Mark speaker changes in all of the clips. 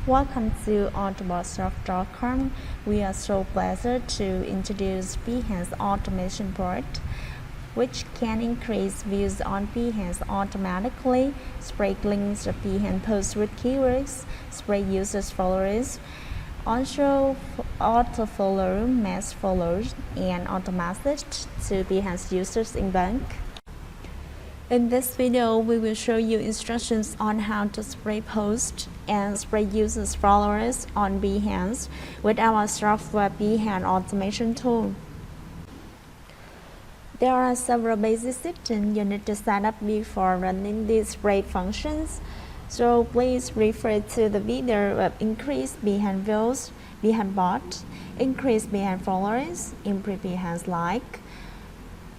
Speaker 1: Welcome to autobotsoft.com. We are so pleased to introduce Behance Automation Bot, which can increase views on Behance automatically, spread links of Behance posts with keywords, spread users' followers, also auto-follow, mass follows, and auto-message to Behance users in bulk. In this video, we will show you instructions on how to spread posts and spread users' followers on Behance with our software Behance Automation tool. There are several basic settings you need to set up before running these spread functions, so please refer to the video of increase Behance views, Behance bot, increase Behance followers, improve Behance like.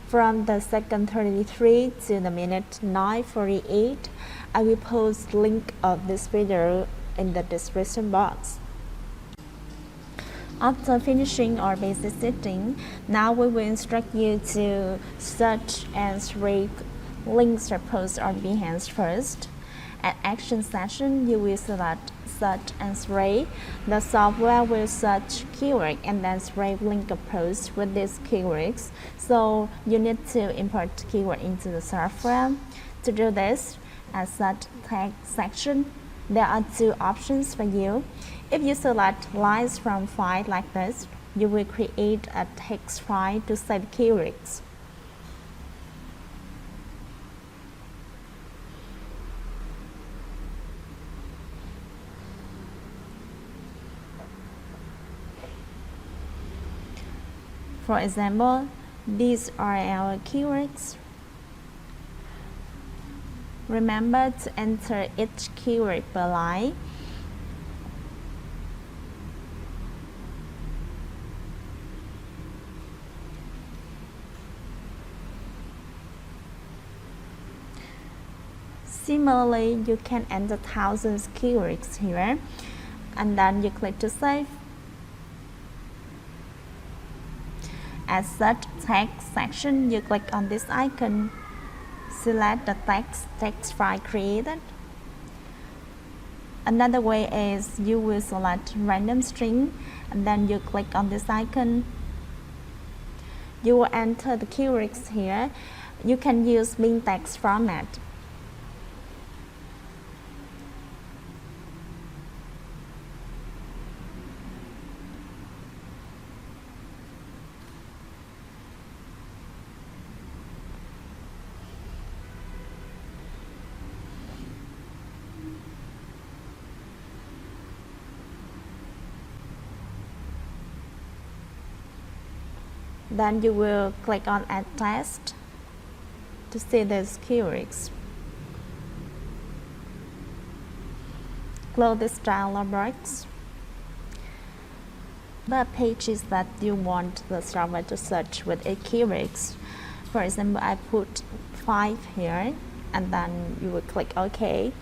Speaker 1: From the second 33 to the minute 9:48, I will post link of this video in the description box. After finishing our basic setting, now we will instruct you to search and spread links or posts on Behance first. At Action Session, you will select Search and Spread. The software will search keyword and then spread link of posts with these keywords. So you need to import keyword into the software. To do this, at Search Text section, there are two options for you. If you select lines from file like this, you will create a text file to save keywords. For example, these are our keywords. Remember to enter each keyword per line. Similarly, you can enter thousands keywords here, and then you click to save. At Search Text section, you click on this icon. Select the text file created. Another way is you will select random string and then you click on this icon. You will enter the keywords here. You can use Bing text format. Then you will click on Add Text to see these keywords. Close this dialog box. The pages that you want the software to search with a keywords. For example, I put 5 here, and then you will click OK.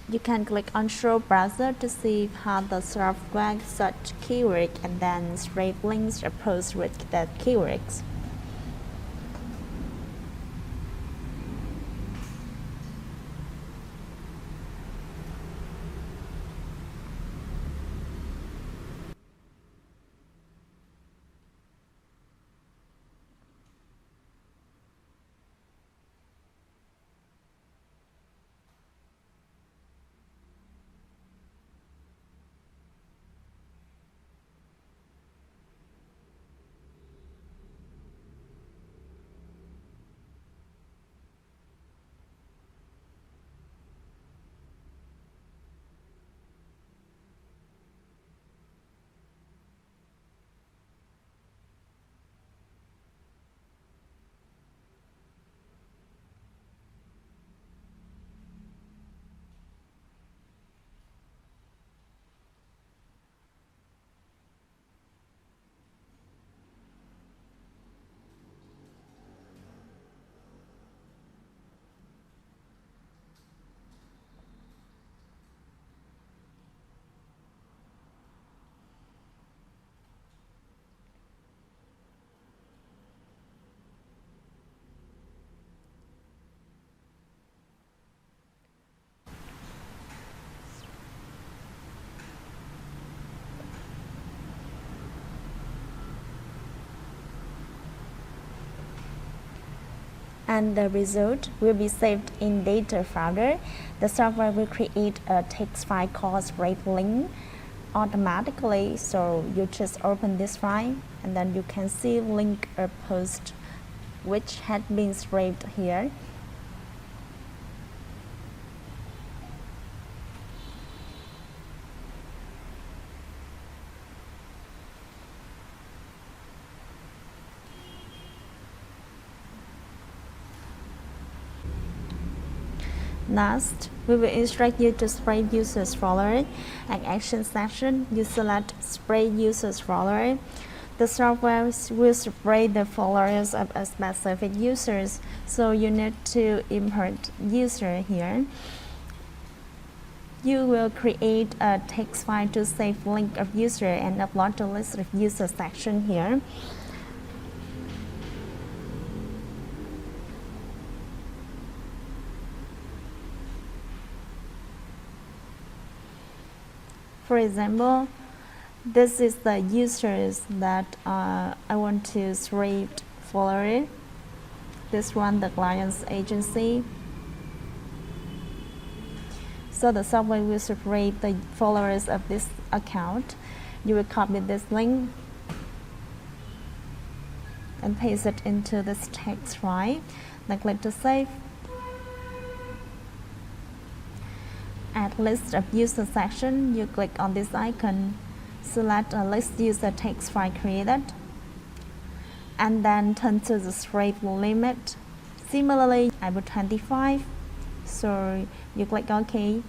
Speaker 1: You can click on Show Browser to see how the software search keyword and then spread links or posts with that keywords. and the result will be saved in data folder. The software will create a text file called scrape link automatically, so you just open this file and then you can see link a post which had been scraped here. Next, we will instruct you to spray users follower. At action section, you select spray users follower. The software will spray the followers of a specific users, so you need to import user here. You will create a text file to save link of user and upload the list of user section here. For example, this is the users that I want to scrape follower. This one, the client's agency. So the software will separate the followers of this account. You will copy this link and paste it into this text file. Then click to save. At list of user section, you click on this icon, select a list user text file created, and then turn to the scrape limit. Similarly, I put 25, so you click OK.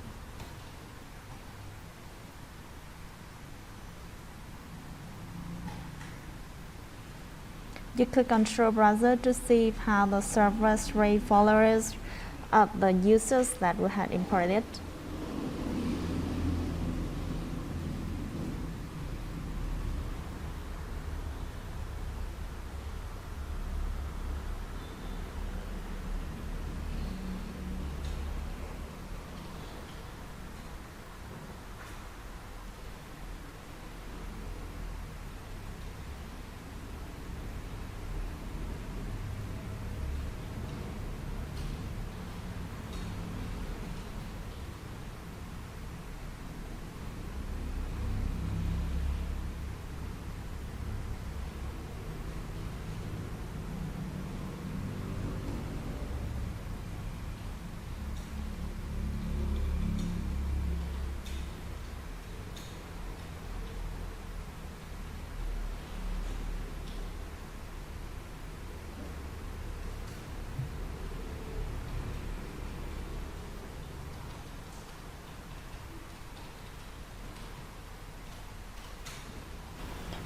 Speaker 1: You click on Show Browser to see how the server scrape followers of the users that we had imported.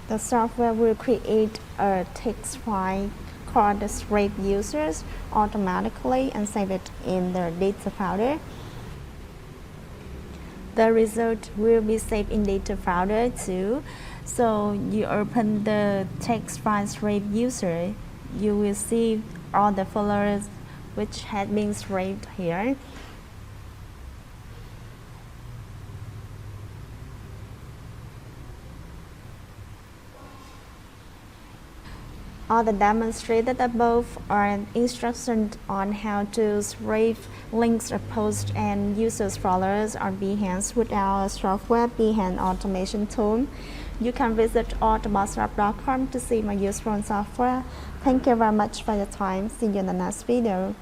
Speaker 1: The software will create a text file called the scrape users automatically and save it in the data folder. The result will be saved in data folder too. So you open the text file scrape user, you will see all the followers which had been scraped here. All the demonstrated above are instructions on how to scrape links of posts and users followers on Behance with our software Behance automation tool. You can visit autobotsshop.com to see my useful software. Thank you very much for your time. See you in the next video.